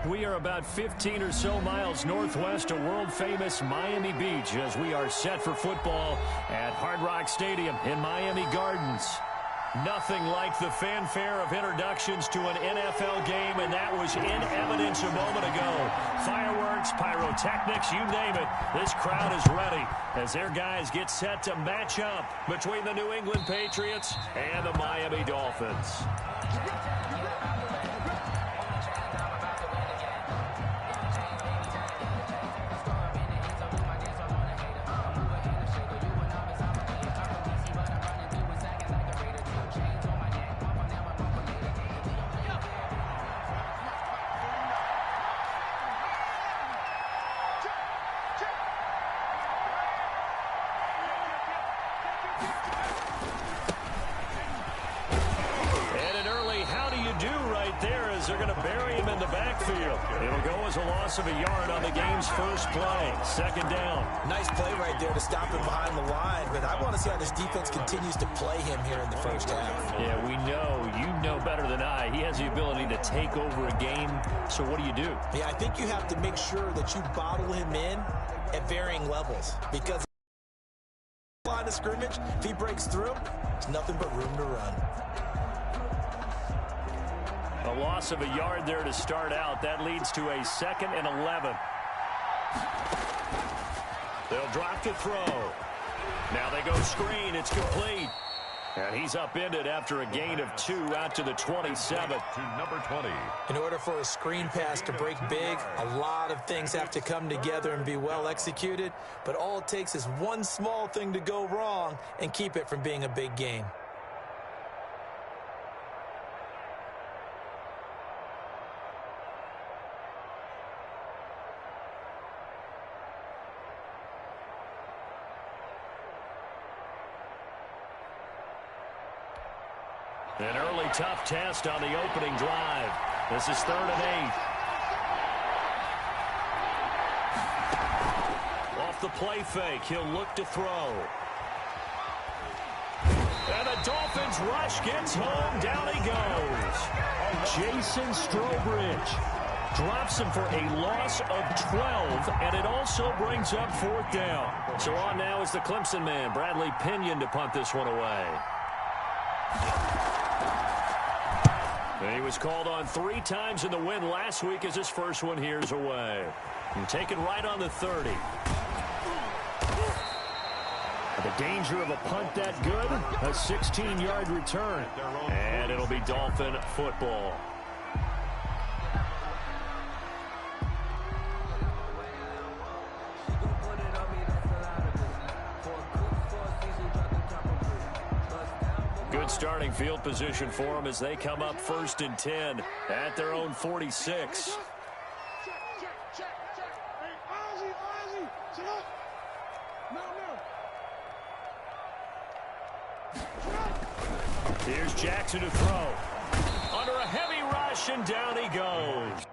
We are about 15 or so miles northwest of world-famous Miami Beach as we are set for football at Hard Rock Stadium in Miami Gardens. Nothing like the fanfare of introductions to an NFL game, and that was in evidence a moment ago. Fireworks, pyrotechnics, you name it. This crowd is ready as their guys get set to match up between the New England Patriots and the Miami Dolphins. They're going to bury him in the backfield. It'll go as a loss of a yard on the game's first play. Second down. Nice play right there to stop him behind the line, but I want to see how this defense continues to play him here in the first half. Yeah, we know. You know better than I. He has the ability to take over a game, so what do you do? Yeah, I think you have to make sure that you bottle him in at varying levels, because line of scrimmage, if he breaks through, there's nothing but room to run. A loss of a yard there to start out. That leads to a 2nd and 11. They'll drop to throw. Now they go screen. It's complete. And he's upended after a gain of 2 out to the 27. To number 20. In order for a screen pass to break big, a lot of things have to come together and be well executed. But all it takes is one small thing to go wrong and keep it from being a big game. An early tough test on the opening drive. This is 3rd and 8. Off the play fake, he'll look to throw. And the Dolphins rush gets home. Down he goes. Jason Strobridge drops him for a loss of 12, and it also brings up 4th down. So on now is the Clemson man, Bradley Pinion, to punt this one away. He was called on 3 times in the win last week as his first one here's away. And taken right on the 30. The danger of a punt that good, a 16-yard return. And it'll be Dolphin football. Good starting field position for them as they come up 1st and 10 at their own 46. Here's Jackson to throw. Under a heavy rush, and down he goes.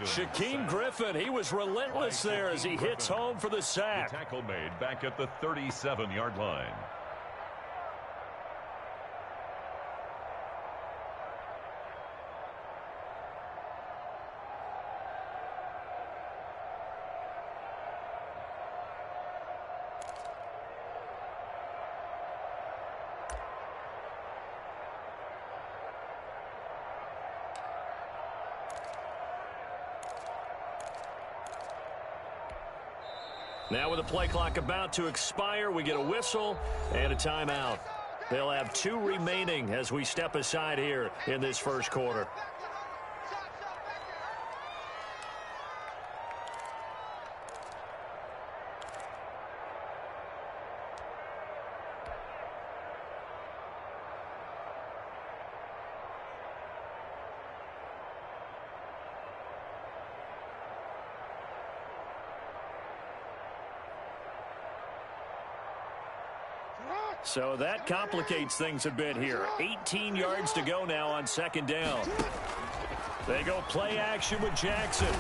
Shaquem Griffin, he was relentless there as he hits home for the sack. The tackle made back at the 37-yard line. Now with the play clock about to expire, we get a whistle and a timeout. They'll have 2 remaining as we step aside here in this first quarter. So that complicates things a bit here. 18 yards to go now on second down. They go play action with Jackson.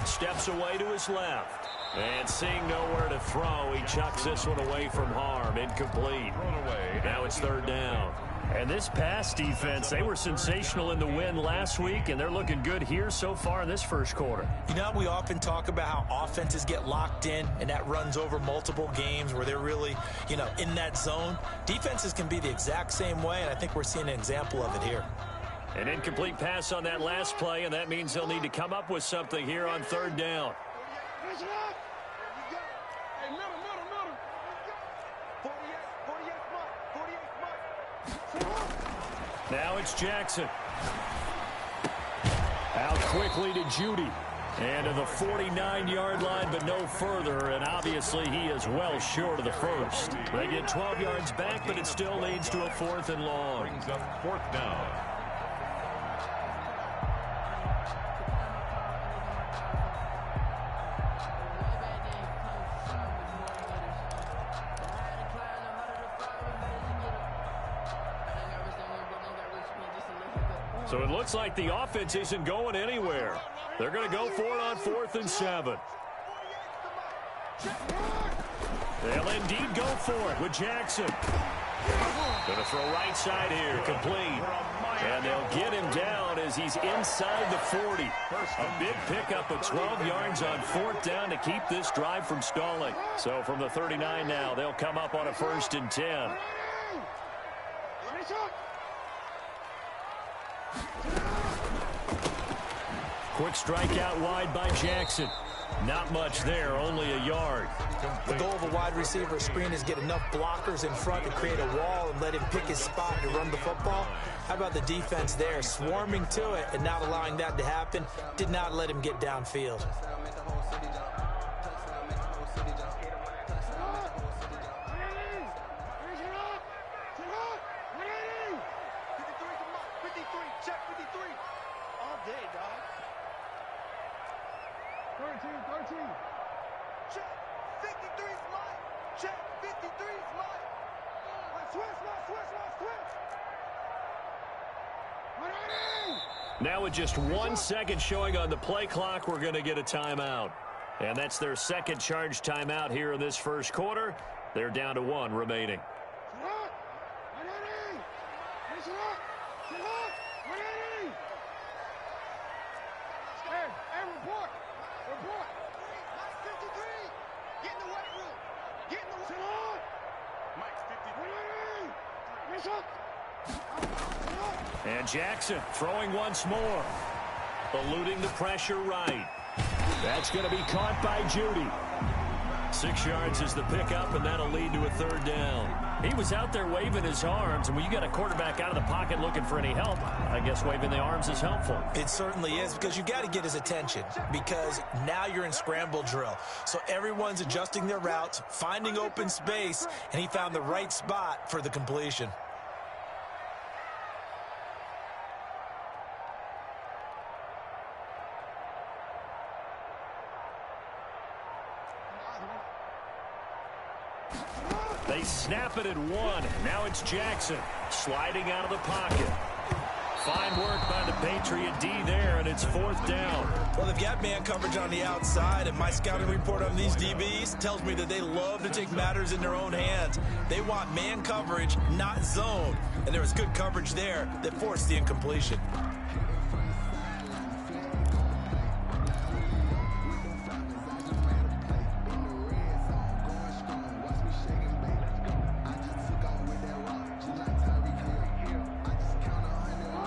Steps away to his left. And seeing nowhere to throw, he chucks this one away from harm. Incomplete. Now it's third down. And this pass defense, they were sensational in the win last week, and they're looking good here so far in this first quarter. You know, we often talk about how offenses get locked in, and that runs over multiple games where they're really, in that zone. Defenses can be the exact same way, and I think we're seeing an example of it here. An incomplete pass on that last play, and that means they'll need to come up with something here on third down. Now it's Jackson. Out quickly to Judy. And to the 49-yard line, but no further. And obviously he is well short of the first. They get 12 yards back, but it still leads to a 4th and long. Brings up 4th down. So it looks like the offense isn't going anywhere. They're going to go for it on 4th and 7. They'll indeed go for it with Jackson. Going to throw right side here, complete. And they'll get him down as he's inside the 40. A big pickup of 12 yards on 4th down to keep this drive from stalling. So from the 39 now, they'll come up on a 1st and 10. Quick strike out wide by Jackson. Not much there, only a yard. The goal of a wide receiver screen is get enough blockers in front to create a wall and let him pick his spot to run the football. How about the defense there, swarming to it and not allowing that to happen? Did not let him get downfield. Now with just 1 second showing on the play clock, we're going to get a timeout. And that's their second charge timeout here in this first quarter. They're down to 1 remaining. And Jackson throwing once more. Eluding the pressure right. That's going to be caught by Judy. 6 yards is the pickup, and that'll lead to a 3rd down. He was out there waving his arms, and when you got a quarterback out of the pocket looking for any help, I guess waving the arms is helpful. It certainly is, because you got to get his attention, because now you're in scramble drill. So everyone's adjusting their routes, finding open space, and he found the right spot for the completion. They snap it at 1. Now it's Jackson sliding out of the pocket. Fine work by the Patriot D there, and it's 4th down. Well, they've got man coverage on the outside, and my scouting report on these DBs tells me that they love to take matters in their own hands. They want man coverage, not zone, and there was good coverage there that forced the incompletion.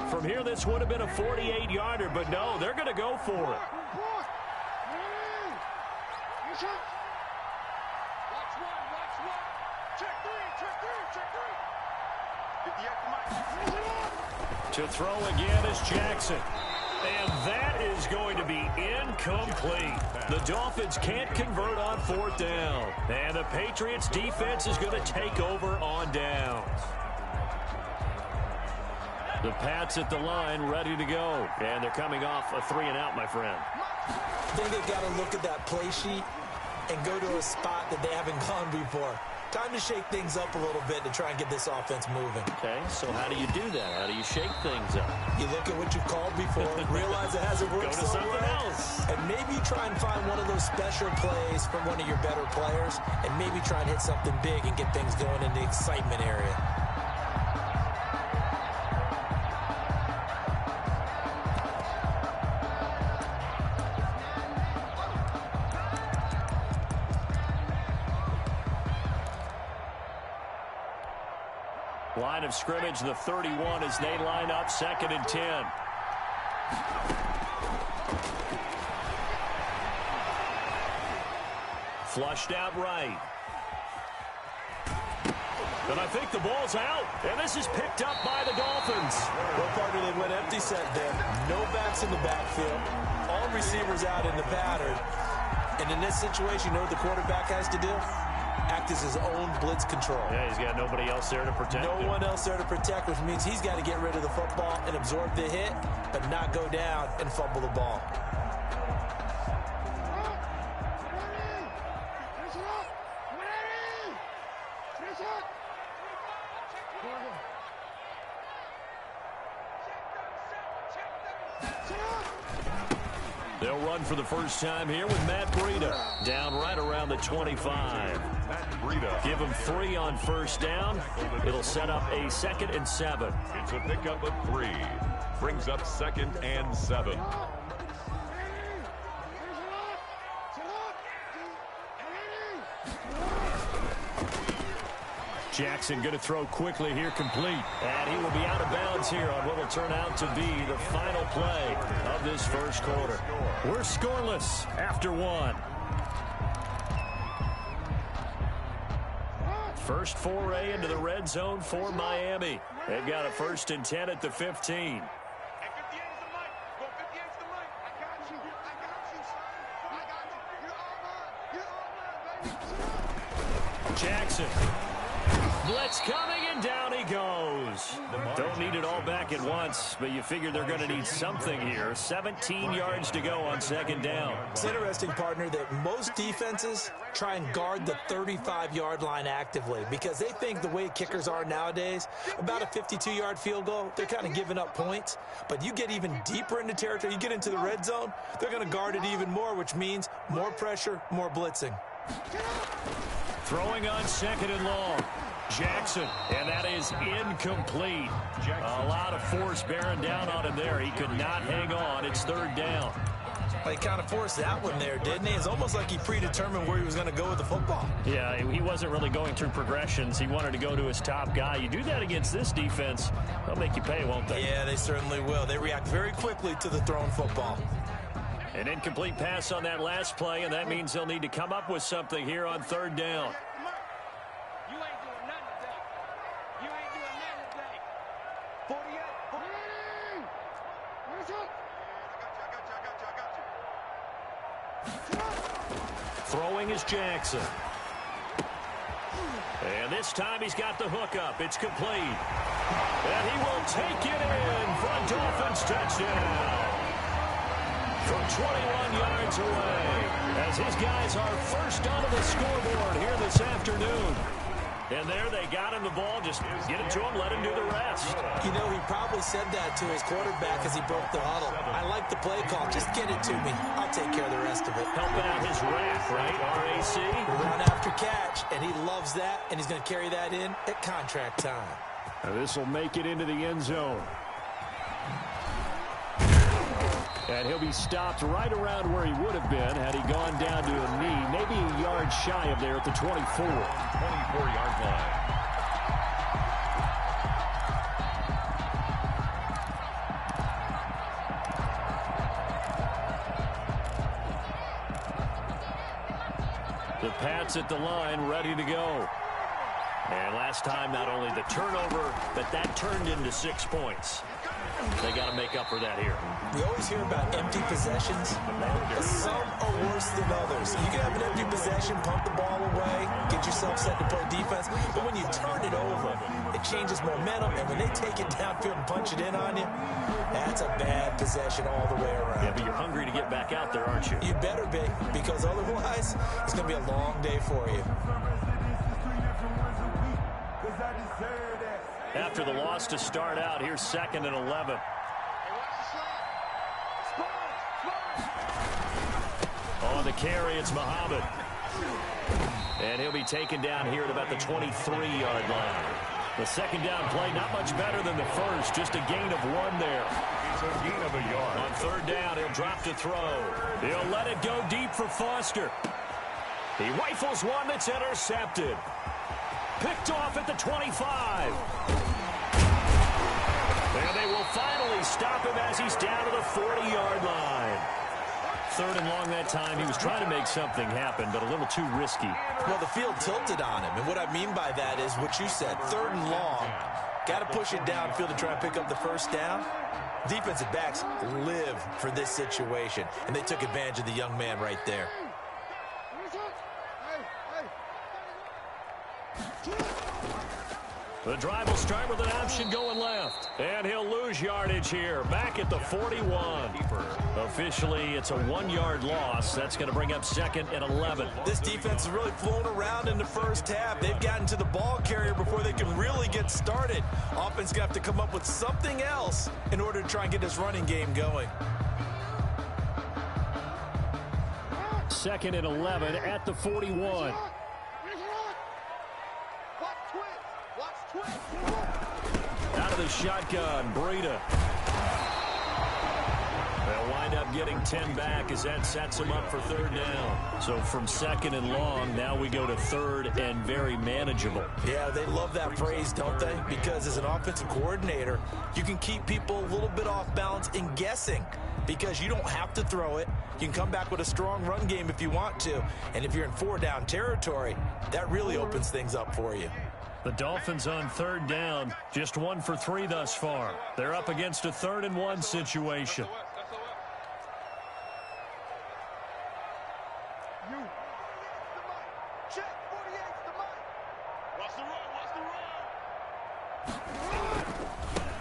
From here, this would have been a 48-yarder, but no, they're going to go for it. To throw again is Jackson. And that is going to be incomplete. The Dolphins can't convert on 4th down. And the Patriots defense is going to take over on downs. The Pats at the line, ready to go. And they're coming off a 3-and-out, my friend. I think they've got to look at that play sheet and go to a spot that they haven't gone before. Time to shake things up a little bit to try and get this offense moving. Okay, so how do you do that? How do you shake things up? You look at what you've called before, realize it hasn't worked Go to something else. and maybe you try and find one of those special plays from one of your better players, and maybe try and hit something big and get things going in the excitement area. Line of scrimmage, the 31 as they line up, 2nd and 10. Flushed out right. And I think the ball's out. And this is picked up by the Dolphins. Well, partner, they went empty set there. No backs in the backfield. All receivers out in the pattern. And in this situation, you know what the quarterback has to do? Act as his own blitz control. Yeah, he's got nobody else there to protect him. No one else there to protect, which means he's got to get rid of the football and absorb the hit, but not go down and fumble the ball. They'll run for the first time here with Matt Breida down right around the 25. Matt Breida. Give him 3 on first down. It'll set up a 2nd and 7. It's a pickup of 3. Brings up 2nd and 7. Jackson going to throw quickly here, complete. And he will be out of bounds here on what will turn out to be the final play of this first quarter. We're scoreless after 1. First foray into the red zone for Miami. They've got a 1st and 10 at the 15. Jackson. Blitz coming, and down he goes. Don't need it all back at once, but you figure they're going to need something here. 17 yards to go on 2nd down. It's interesting, partner, that most defenses try and guard the 35-yard line actively because they think the way kickers are nowadays, about a 52-yard field goal, they're kind of giving up points. But you get even deeper into territory, you get into the red zone, they're going to guard it even more, which means more pressure, more blitzing. Throwing on 2nd and long. Jackson, and that is incomplete. A lot of force bearing down on him there. He could not hang on. It's 3rd down. Well, he kind of forced that one there, didn't he? It's almost like he predetermined where he was going to go with the football. Yeah, he wasn't really going through progressions. He wanted to go to his top guy. You do that against this defense, they'll make you pay, won't they? Yeah, they certainly will. They react very quickly to the thrown football. An incomplete pass on that last play, and that means they'll need to come up with something here on 3rd down. Throwing is Jackson. And this time he's got the hook up. It's complete. And he will take it in for a Dolphins touchdown. From 21 yards away. As his guys are first onto the scoreboard here this afternoon. And there they got him the ball. Just get it to him, let him do the rest. You know, he probably said that to his quarterback as he broke the huddle. I like the play call. Just get it to me. I'll take care of the rest of it. Helping out his RAC, right? R-A-C. Run after catch, and he loves that, and he's going to carry that in at contract time. Now this will make it into the end zone. And he'll be stopped right around where he would have been had he gone down to a knee, maybe a yard shy of there at the 24. 24-yard line. The Pats at the line, ready to go. And last time, not only the turnover, but that turned into 6 points. They got to make up for that here. We always hear about empty possessions. Some are worse than others. You can have an empty possession, pump the ball away, get yourself set to play defense. But when you turn it over, it changes momentum. And when they take it downfield and punch it in on you, that's a bad possession all the way around. Yeah, but you're hungry to get back out there, aren't you? You better be, because otherwise, it's going to be a long day for you. After the loss to start out, here's 2nd and 11. On the carry, it's Muhammad. And he'll be taken down here at about the 23-yard line. The second down play, not much better than the first, just a gain of 1 there. It's a gain of a yard. On 3rd down, he'll drop to throw. He'll let it go deep for Foster. He rifles one that's intercepted. Picked off at the 25. And they will finally stop him as he's down to the 40-yard line. 3rd and long that time. He was trying to make something happen, but a little too risky. Well, the field tilted on him, and what I mean by that is what you said. 3rd and long, got to push it downfield to try and pick up the first down. Defensive backs live for this situation, and they took advantage of the young man right there. The drive will start with an option going left. And he'll lose yardage here. Back at the 41. Officially, it's a 1-yard loss. That's going to bring up 2nd and 11. This defense has really flown around in the first half. They've gotten to the ball carrier before they can really get started. Offense going to have to come up with something else in order to try and get this running game going. 2nd and 11 at the 41. Out of the shotgun, Breida. They'll wind up getting 10 back as that sets them up for 3rd down. So from 2nd and long, now we go to 3rd and very manageable. Yeah, they love that phrase, don't they? Because as an offensive coordinator, you can keep people a little bit off balance in guessing because you don't have to throw it. You can come back with a strong run game if you want to. And if you're in 4-down territory, that really opens things up for you. The Dolphins on 3rd down, just 1 for 3 thus far. They're up against a 3rd and 1 situation.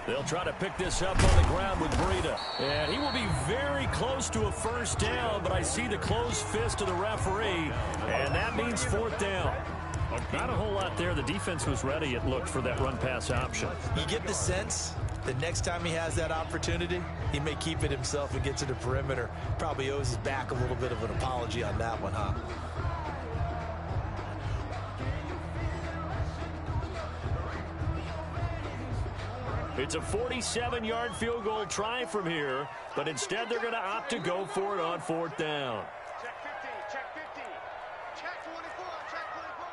They'll try to pick this up on the ground with Breida. And he will be very close to a first down, but I see the closed fist of the referee, and that means 4th down. Not a whole lot there. The defense was ready, it looked, for that run-pass option. You get the sense that next time he has that opportunity, he may keep it himself and get to the perimeter. Probably owes his back a little bit of an apology on that one, huh? It's a 47-yard field goal try from here, but instead they're going to opt to go for it on 4th down. Check 15, check 15, check 24, check 24,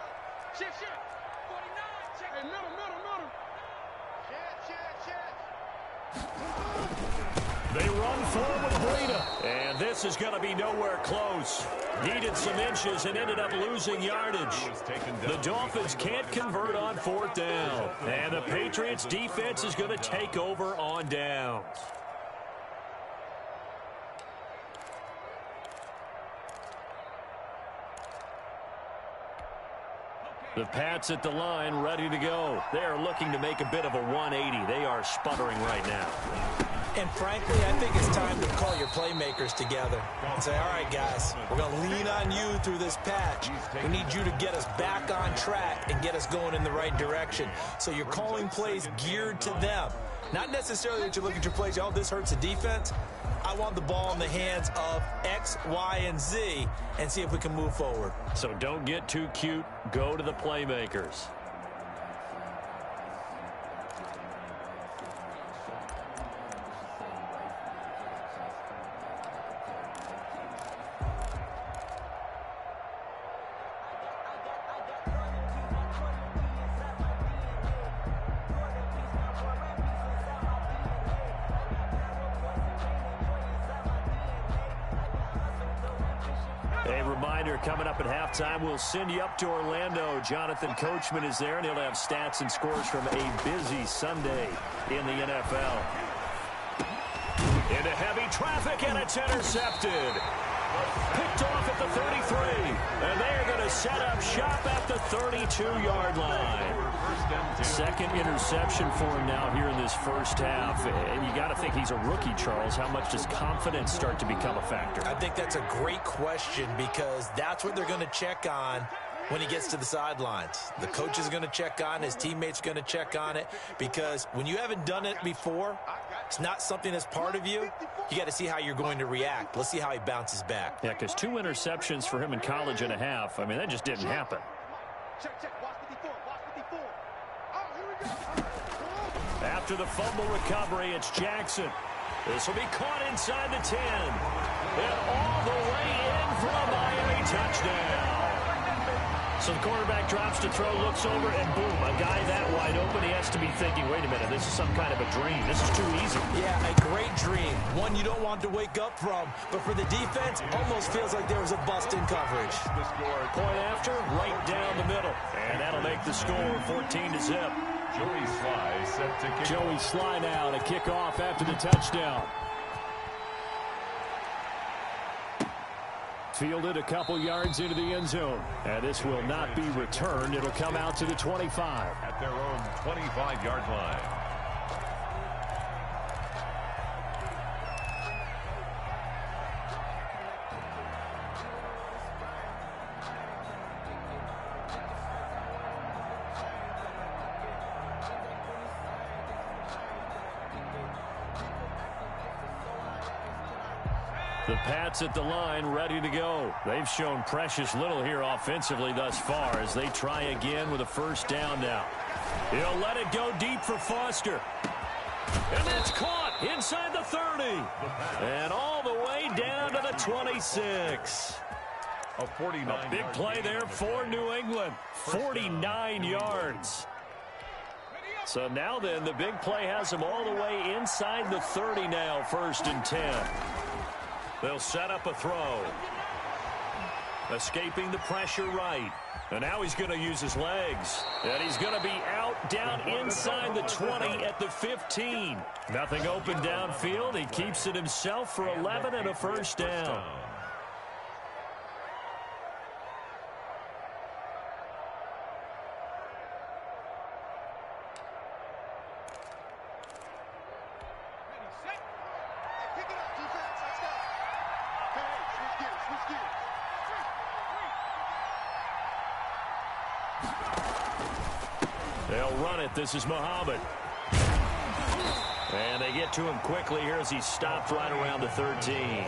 check, 49, check. Hey, middle. Check. They run forward with Breida, and this is going to be nowhere close. Needed some inches and ended up losing yardage. The Dolphins can't convert on 4th down, and the Patriots defense is going to take over on downs. The Pats at the line, ready to go. They're looking to make a bit of a 180. They are sputtering right now. And frankly, I think it's time to call your playmakers together and say, all right, guys, we're going to lean on you through this patch. We need you to get us back on track and get us going in the right direction. So you're calling plays geared to them. Not necessarily that you look at your plays, oh, this hurts the defense. I want the ball in the hands of X, Y, and Z and see if we can move forward. So don't get too cute. Go to the playmakers. Coming up at halftime, we'll send you up to Orlando. Jonathan Coachman is there, and he'll have stats and scores from a busy Sunday in the NFL. Into heavy traffic, and it's intercepted. Picked off at the 33, and they're going to set up shop at the 32-yard line. Second interception for him now here in this first half. And you got to think he's a rookie, Charles. How much does confidence start to become a factor? I think that's a great question because that's what they're going to check on when he gets to the sidelines. The coach is going to check on it. His teammates going to check on it, because when you haven't done it before, it's not something that's part of you. You got to see how you're going to react. Let's see how he bounces back. Yeah, because 2 interceptions for him in college and a half. I mean, that just didn't happen. After the fumble recovery, it's Jackson. This will be caught inside the 10. And all the way in for a Miami touchdown. So the quarterback drops to throw, looks over, and boom, a guy that wide open. He has to be thinking, wait a minute, this is some kind of a dream. This is too easy. Yeah, a great dream. One you don't want to wake up from. But for the defense, almost feels like there was a bust in coverage. Point after, right down the middle. And that'll make the score 14-0. Joey Sly set to kick. Joey Sly now to kick off after the touchdown. Fielded a couple yards into the end zone. And this will not be returned. It'll come out to the 25. At their own 25-yard line. The Pats at the line, ready to go. They've shown precious little here offensively thus far as they try again with a first down now. He'll let it go deep for Foster. And it's caught inside the 30. And all the way down to the 26. A 49. Big play there for New England. 49 yards. So now then, the big play has them all the way inside the 30 now, 1st and 10. They'll set up a throw. Escaping the pressure right. And now he's going to use his legs. And he's going to be out down inside the 20 at the 15. Nothing open downfield. He keeps it himself for 11 and a first down. They'll run it. This is Muhammad. And they get to him quickly here as he's stopped right around the 13.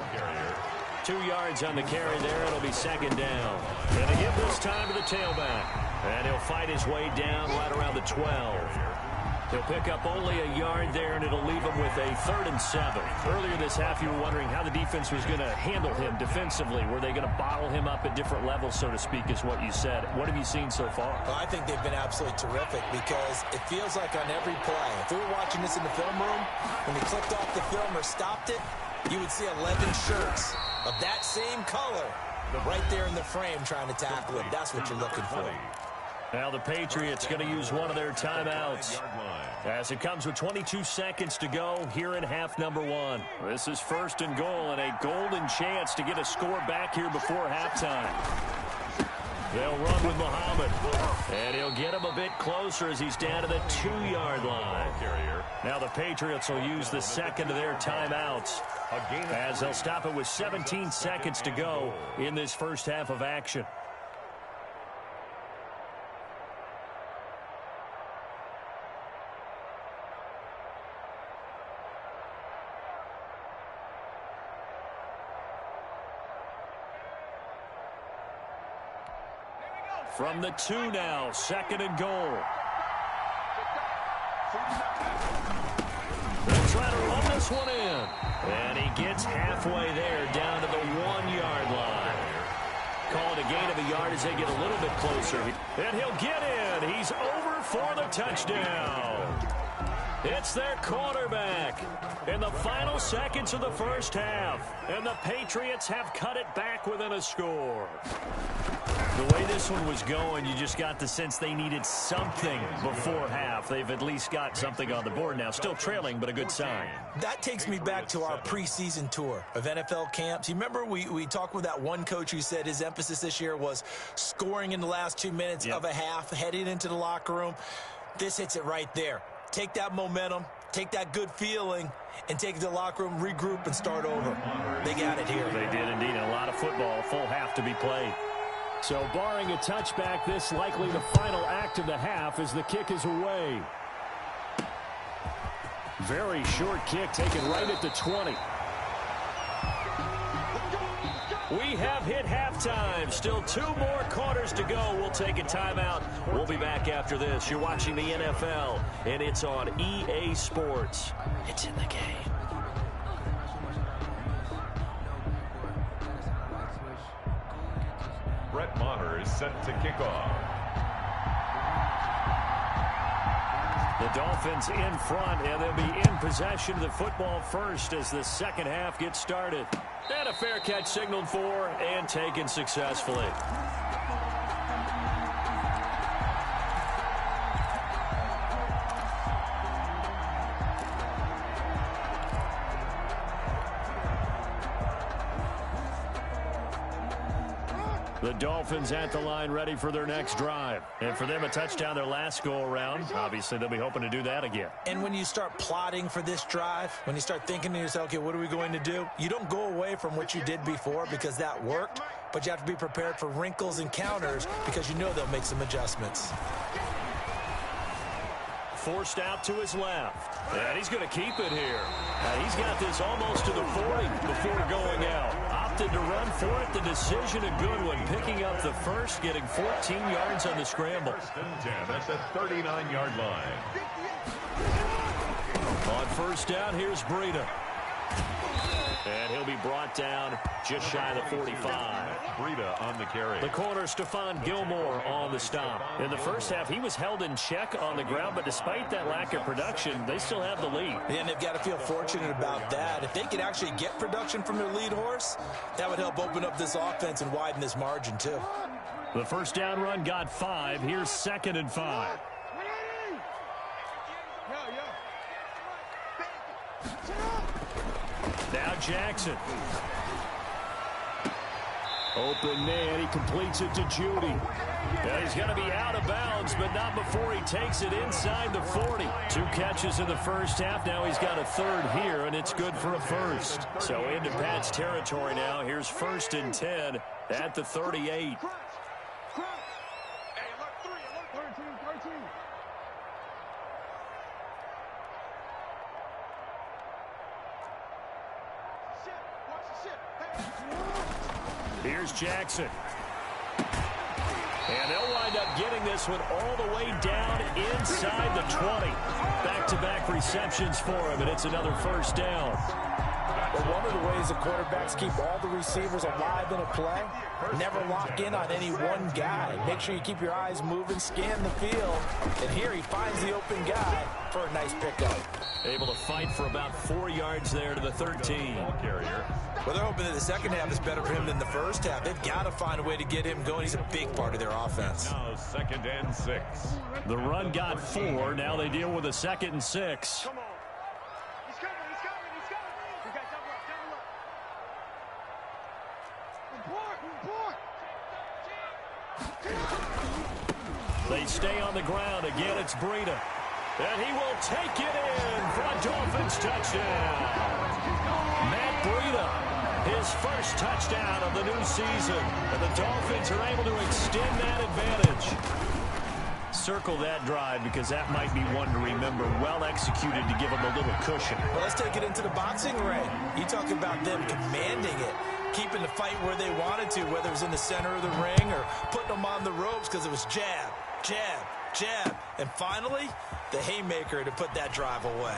2 yards on the carry there. It'll be 2nd down. And they give this time to the tailback. And he'll fight his way down right around the 12. He'll pick up only a yard there, and it'll leave him with a 3rd and 7. Earlier this half, you were wondering how the defense was going to handle him defensively. Were they going to bottle him up at different levels, so to speak, is what you said. What have you seen so far? Well, I think they've been absolutely terrific because it feels like on every play, if we were watching this in the film room, when we clicked off the film or stopped it, you would see 11 shirts of that same color right there in the frame trying to tackle him. That's what you're looking for. Now the Patriots going to use one of their timeouts as it comes with 22 seconds to go here in half number 1. This is 1st and goal and a golden chance to get a score back here before halftime. They'll run with Muhammad, and he'll get him a bit closer as he's down to the 2-yard line. Now the Patriots will use the second of their timeouts as they'll stop it with 17 seconds to go in this first half of action. From the 2 now, 2nd and goal. They'll try to run this one in. And he gets halfway there down to the 1-yard line. Call it a gain of a yard as they get a little bit closer. And he'll get in. He's over for the touchdown. It's their quarterback in the final seconds of the first half. And the Patriots have cut it back within a score. The way this one was going, you just got the sense they needed something before half. They've at least got something on the board now. Still trailing, but a good sign. That takes me back to our preseason tour of NFL camps. You remember we talked with that one coach who said his emphasis this year was scoring in the last 2 minutes of a half, heading into the locker room. This hits it right there. Take that momentum, take that good feeling, and take it to the locker room, regroup, and start over. They got it here. They did indeed. And a lot of football, full half to be played. So barring a touchback, this likely the final act of the half as the kick is away. Very short kick taken right at the 20. We have hit halftime. Still 2 more quarters to go. We'll take a timeout. We'll be back after this. You're watching the NFL, and it's on EA Sports. It's in the game. Brett Maher is set to kick off. The Dolphins in front, and they'll be in possession of the football first as the second half gets started. And a fair catch signaled for and taken successfully. The Dolphins at the line ready for their next drive. And for them, a touchdown their last go-around. Obviously, they'll be hoping to do that again. And when you start plotting for this drive, when you start thinking to yourself, okay, what are we going to do? You don't go away from what you did before because that worked, but you have to be prepared for wrinkles and counters because you know they'll make some adjustments. Forced out to his left. And he's going to keep it here. He's got this almost to the 40 before going out. Opted to run for it. The decision a good one. Picking up the first, getting 14 yards on the scramble. First and 10 at the 39-yard line. On first down, here's Breida. And he'll be brought down just shy of the 45. Breida on the carry. The corner, Stephon Gilmore, on the stop. In the first half, he was held in check on the ground, but despite that lack of production, they still have the lead. And they've got to feel fortunate about that. If they could actually get production from their lead horse, that would help open up this offense and widen this margin, too. The first down run got 5. Here's 2nd and 5. Now Jackson. Open man. He completes it to Judy. Now he's going to be out of bounds, but not before he takes it inside the 40. 2 catches in the first half. Now he's got a third here, and it's good for a first. So into Pat's territory now. Here's 1st and 10 at the 38. Here's Jackson. And they'll wind up getting this one all the way down inside the 20. Back-to-back receptions for him, and it's another first down. But one of the ways the quarterbacks keep all the receivers alive in a play, never lock in on any one guy. Make sure you keep your eyes moving, scan the field, and here he finds the open guy for a nice pickup. Able to fight for about 4 yards there to the 13. Carrier. Well, they're hoping that the second half is better for him than the first half. They've got to find a way to get him going. He's a big part of their offense. Now 2nd and 6. The run got 4. Now they deal with a 2nd and 6. Come on. He's coming. We got double up. They stay on the ground. Again, it's Breida. And he will take it in for a Dolphins touchdown. Matt Breida, his first touchdown of the new season. And the Dolphins are able to extend that advantage. Circle that drive because that might be one to remember. Well executed to give them a little cushion. Well, let's take it into the boxing ring. You talk about them commanding it, keeping the fight where they wanted to, whether it was in the center of the ring or putting them on the ropes because it was jab, jab, jab. And finally, the haymaker to put that drive away.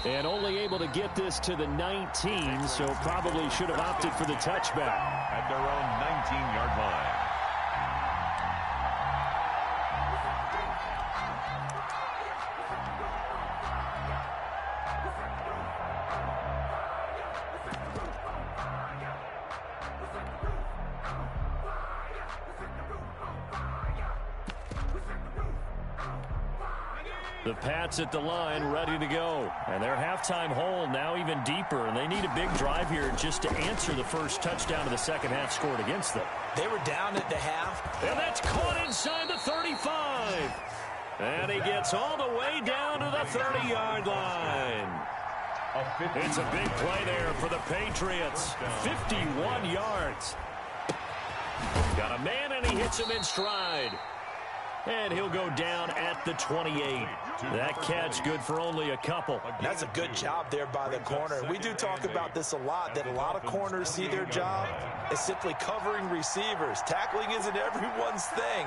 And only able to get this to the 19, so probably should have opted for the touchback. At their own 19-yard line. The Pats at the line ready to go. And their halftime hole now even deeper. And they need a big drive here just to answer the first touchdown of the second half scored against them. They were down at the half. And that's caught inside the 35. And he gets all the way down to the 30-yard line. It's a big play there for the Patriots. 51 yards. Got a man, and he hits him in stride. And he'll go down at the 28. That catch good for only a couple. That's a good job there by the corner. We do talk about this a lot, that a lot of corners see their job as simply covering receivers. Tackling isn't everyone's thing.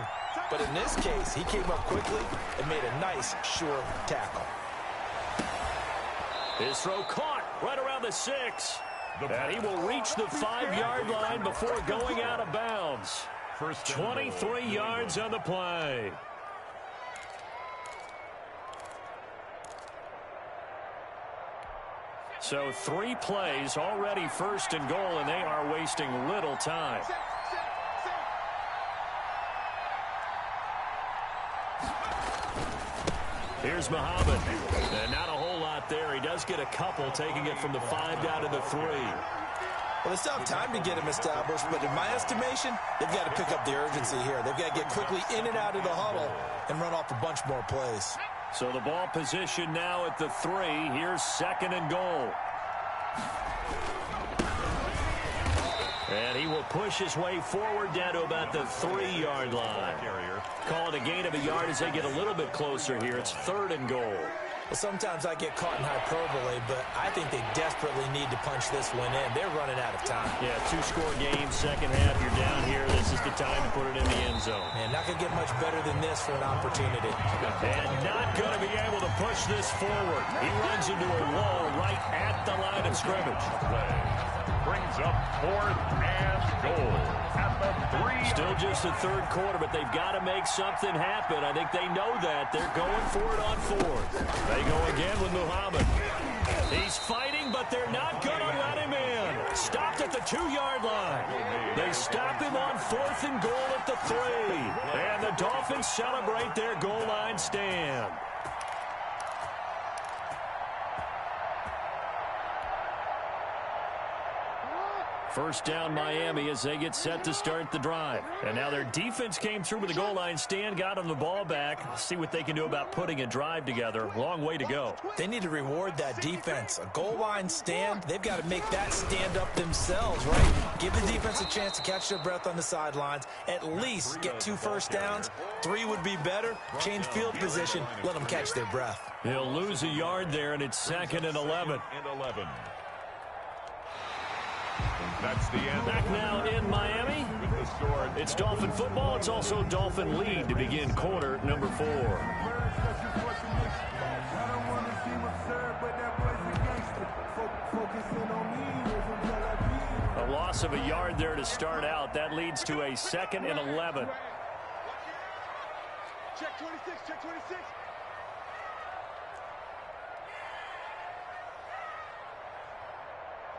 But in this case, he came up quickly and made a nice, sure tackle. His throw caught right around the 6. And he will reach the 5-yard line before going out of bounds. 23 yards on the play. So 3 plays, already first and goal, and they are wasting little time. Here's Muhammad. And not a whole lot there. He does get a couple, taking it from the 5 down to the 3. Well, they still have time to get him established, but in my estimation, they've got to pick up the urgency here. They've got to get quickly in and out of the huddle and run off a bunch more plays. So the ball position now at the 3. Here's second and goal. And he will push his way forward down to about the 3-yard line. Call it a gain of a yard as they get a little bit closer here. It's third and goal. Well, sometimes I get caught in hyperbole, but I think they desperately need to punch this one in. They're running out of time. Yeah, 2-score game, second half, you're down here. This is the time to put it in the end zone. Man, not going to get much better than this for an opportunity. And not going to be able to push this forward. He runs into a wall right at the line of scrimmage. Brings up 4th and goal at the 3. Still just the third quarter, but they've got to make something happen. I think they know that. They're going for it on 4th. They go again with Muhammad. He's fighting, but they're not going to let him in. Stopped at the 2-yard line. They stop him on 4th and goal at the 3. And the Dolphins celebrate their goal line stand. First down Miami as they get set to start the drive. And now their defense came through with the goal line stand, got them the ball back. See what they can do about putting a drive together. Long way to go. They need to reward that defense. A goal line stand, they've got to make that stand up themselves, right? Give the defense a chance to catch their breath on the sidelines. At least get 2 first downs. 3 would be better. Change field position. Let them catch their breath. He'll lose a yard there, and it's 2nd and 11. That's the end. Back now in Miami. It's Dolphin football. It's also Dolphin lead to begin quarter number 4. A loss of a yard there to start out. That leads to a 2nd and 11. Check 26, check 26.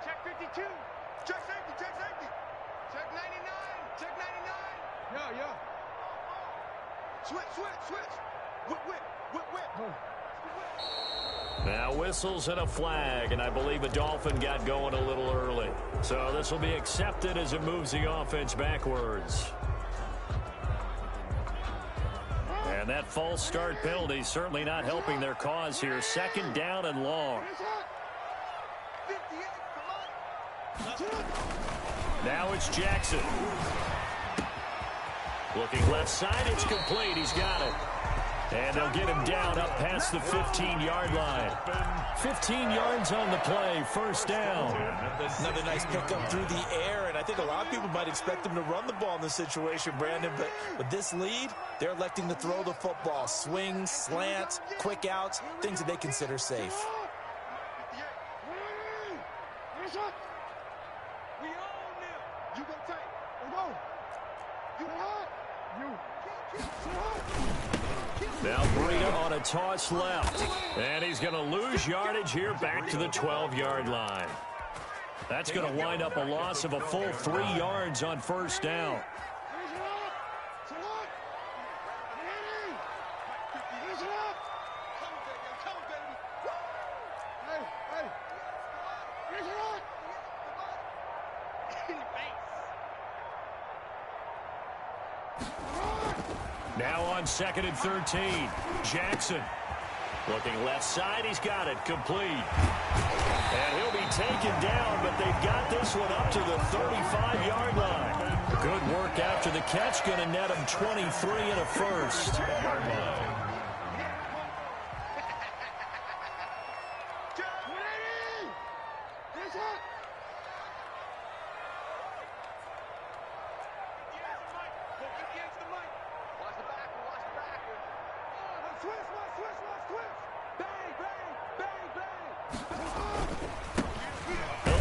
Check 52. Check safety, check safety. Check 99, check 99. Yeah. Switch. Whip. Now whistles and a flag, and I believe a Dolphin got going a little early. So this will be accepted as it moves the offense backwards. And that false start penalty certainly not helping their cause here. 2nd down and long. Now it's Jackson. Looking left side, it's complete. He's got it. And they'll get him down up past the 15-yard line. 15 yards on the play, first down. Another nice pickup through the air, and I think a lot of people might expect him to run the ball in this situation, Brandon, but with this lead, they're electing to throw the football. Swings, slants, quick outs, things that they consider safe. Now Breida on a toss left. And he's going to lose yardage here back to the 12-yard line. That's going to wind up a loss of a full 3 yards on first down. Now on 2nd and 13. Jackson looking left side. He's got it complete. And he'll be taken down, but they've got this one up to the 35-yard line. Good work after the catch. Going to net him 23 and a first.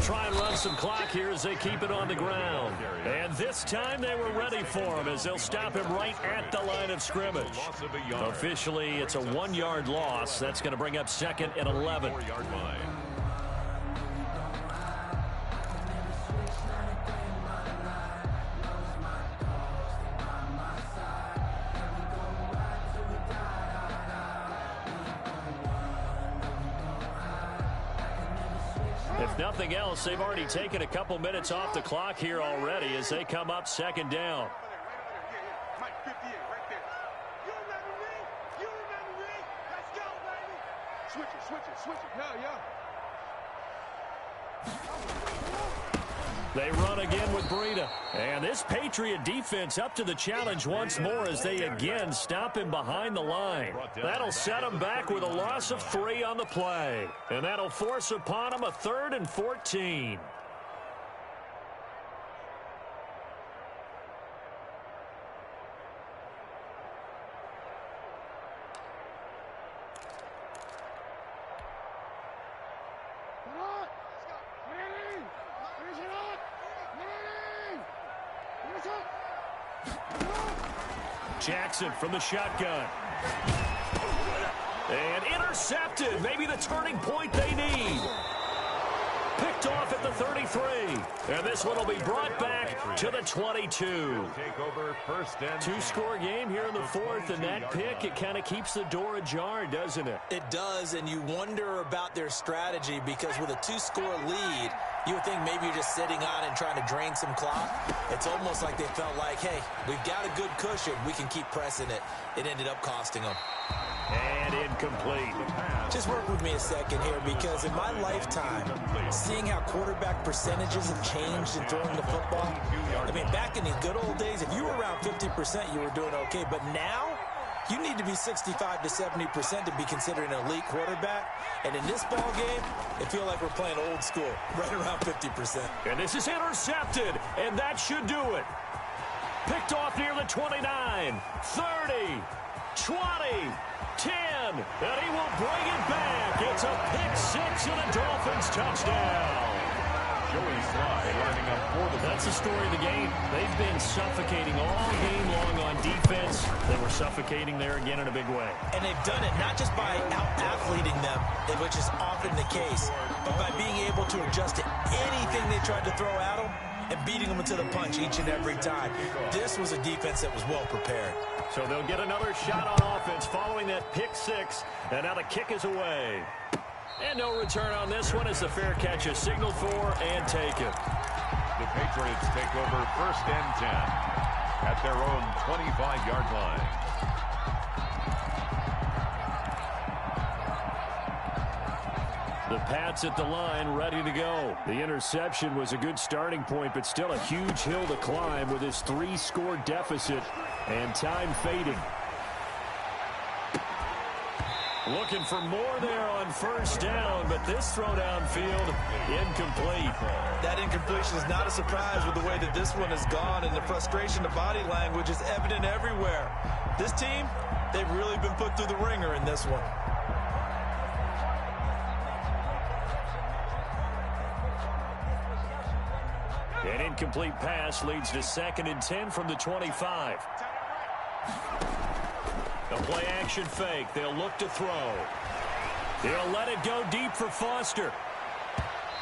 Try and run some clock here as they keep it on the ground. And this time they were ready for him as they'll stop him right at the line of scrimmage. Officially, it's a 1-yard loss. That's going to bring up 2nd and 11. If nothing else, they've already taken a couple minutes off the clock here already as they come up 2nd down. They run again with Breida. And this Patriot defense up to the challenge once more as they again stop him behind the line. That'll set him back with a loss of 3 on the play. And that'll force upon him a 3rd and 14. Jackson from the shotgun. And intercepted. Maybe the turning point they need. Picked off at the 33. And this one will be brought back to the 22. 2-score game here in the 4th, and that pick, it kind of keeps the door ajar, doesn't it? It does, and you wonder about their strategy because with a 2-score lead, you would think maybe you're just sitting on and trying to drain some clock. It's almost like they felt like, hey, we've got a good cushion. We can keep pressing it. It ended up costing them. And incomplete. Just work with me a second here because in my lifetime, seeing how quarterback percentages have changed in throwing the football, I mean, back in the good old days, if you were around 50%, you were doing okay. But now, you need to be 65 to 70% to be considered an elite quarterback. And in this ball game, it feels like we're playing old school, right around 50%. And this is intercepted, and that should do it. Picked off near the 29, 30, 20, 10, and he will bring it back. It's a pick-6 and a Dolphins touchdown. That's the story of the game. They've been suffocating all game long on defense. They were suffocating there again in a big way. And they've done it not just by out-athleting them, which is often the case, but by being able to adjust to anything they tried to throw at them and beating them into the punch each and every time. This was a defense that was well prepared. So they'll get another shot on offense following that pick-6, and now the kick is away. And no return on this one as the fair catch is signaled for and taken. The Patriots take over 1st and 10 at their own 25-yard line. The Pats at the line, ready to go. The interception was a good starting point, but still a huge hill to climb with his 3-score deficit and time fading. Looking for more there on 1st down, but this throw downfield, incomplete. That incompletion is not a surprise with the way that this one has gone, and the frustration of body language is evident everywhere. This team, they've really been put through the ringer in this one. An incomplete pass leads to 2nd and 10 from the 25. The play action fake. They'll look to throw. They'll let it go deep for Foster.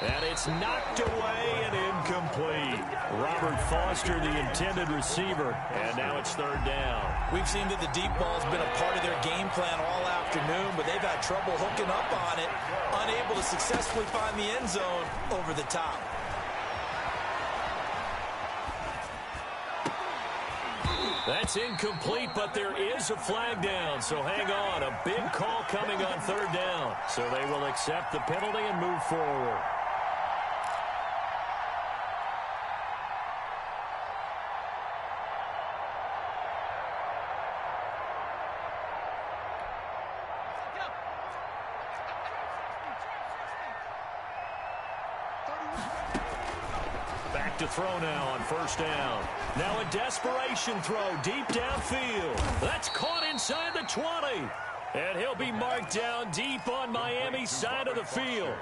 And it's knocked away and incomplete. Robert Foster, the intended receiver. And now it's 3rd down. We've seen that the deep ball's been a part of their game plan all afternoon, but they've had trouble hooking up on it, unable to successfully find the end zone over the top. That's incomplete, but there is a flag down, so hang on. A big call coming on 3rd down. So they will accept the penalty and move forward. to throw now on first down. Now a desperation throw deep downfield. That's caught inside the 20. And he'll be marked down deep on Miami's side of the field.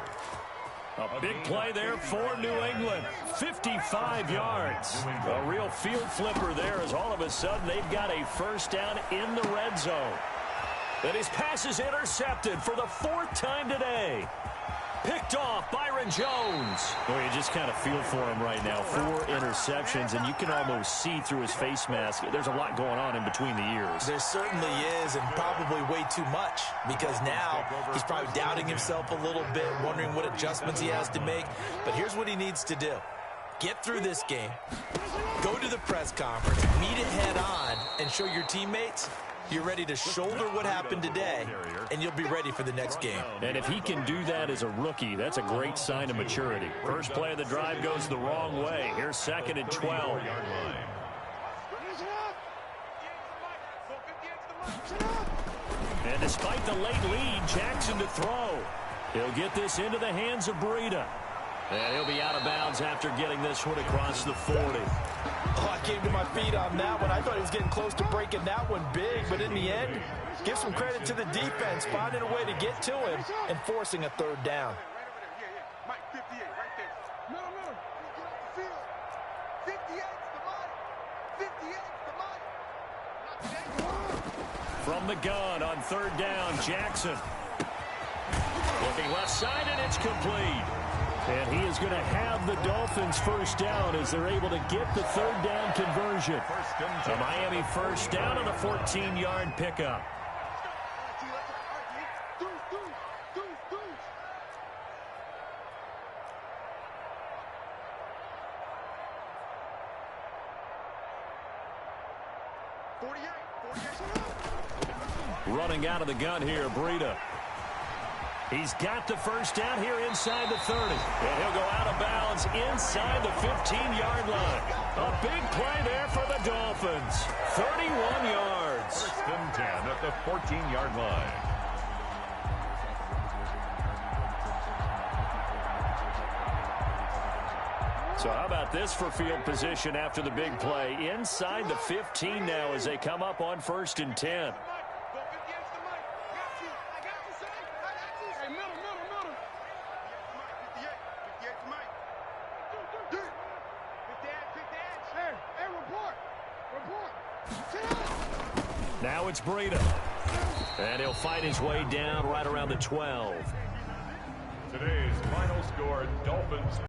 A big play there for New England. 55 yards. A real field flipper there as all of a sudden they've got a first down in the red zone. And his pass is intercepted for the 4th time today. Picked off Byron Jones. Well, you just kind of feel for him right now. 4 interceptions, and you can almost see through his face mask. There's a lot going on in between the ears. There certainly is, and probably way too much, because now he's probably doubting himself a little bit, wondering what adjustments he has to make. But here's what he needs to do. Get through this game, go to the press conference, meet it head on, and show your teammates you're ready to shoulder what happened today, and you'll be ready for the next game. And if he can do that as a rookie, that's a great sign of maturity. First play of the drive goes the wrong way. Here's 2nd and 12. And despite the late lead, Jackson to throw. He'll get this into the hands of Breida. And he'll be out of bounds after getting this one across the 40. Oh, I came to my feet on that one. I thought he was getting close to breaking that one big, but in the end, give some credit to the defense, finding a way to get to him and forcing a 3rd down. Mike, 58, right there. No. Get off the field. 58's the money. 58's the money. From the gun on 3rd down, Jackson. Looking left side, and it's complete. And he is going to have the Dolphins first down as they're able to get the 3rd down conversion. A Miami first down on a 14-yard pickup. Running out of the gun here, Breida. He's got the first down here inside the 30. And he'll go out of bounds inside the 15-yard line. A big play there for the Dolphins. 31 yards. 1st and 10 at the 14-yard line. So how about this for field position after the big play? Inside the 15 now as they come up on 1st and 10. Now it's Breida. And he'll fight his way down right around the 12. Today's final score, Dolphins